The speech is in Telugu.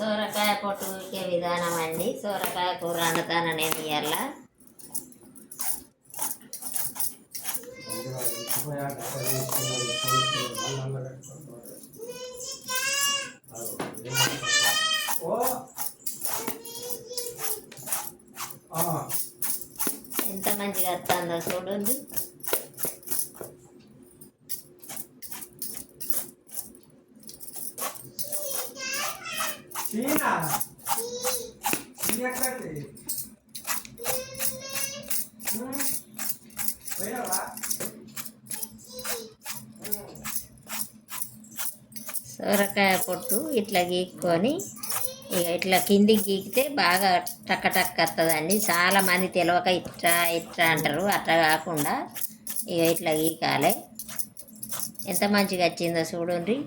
సోరకాయ పొట్టు ఉడికే విధానం అండి. సోరకాయ కూర వండుతాను నేను ఇవాళ. ఎంత మంచిగా వస్తుందో చూడండి. సొరకాయ పొట్టు ఇట్లా గీక్కొని ఇక ఇట్లా కిందికి గీకితే బాగా టక్క టక్క వస్తుందండి. చాలామంది తెలియక ఇట్లా ఇట్లా అంటారు. అట్లా కాకుండా ఇక ఇట్లా గీకాలి. ఎంత మంచిగా వచ్చిందో చూడండి.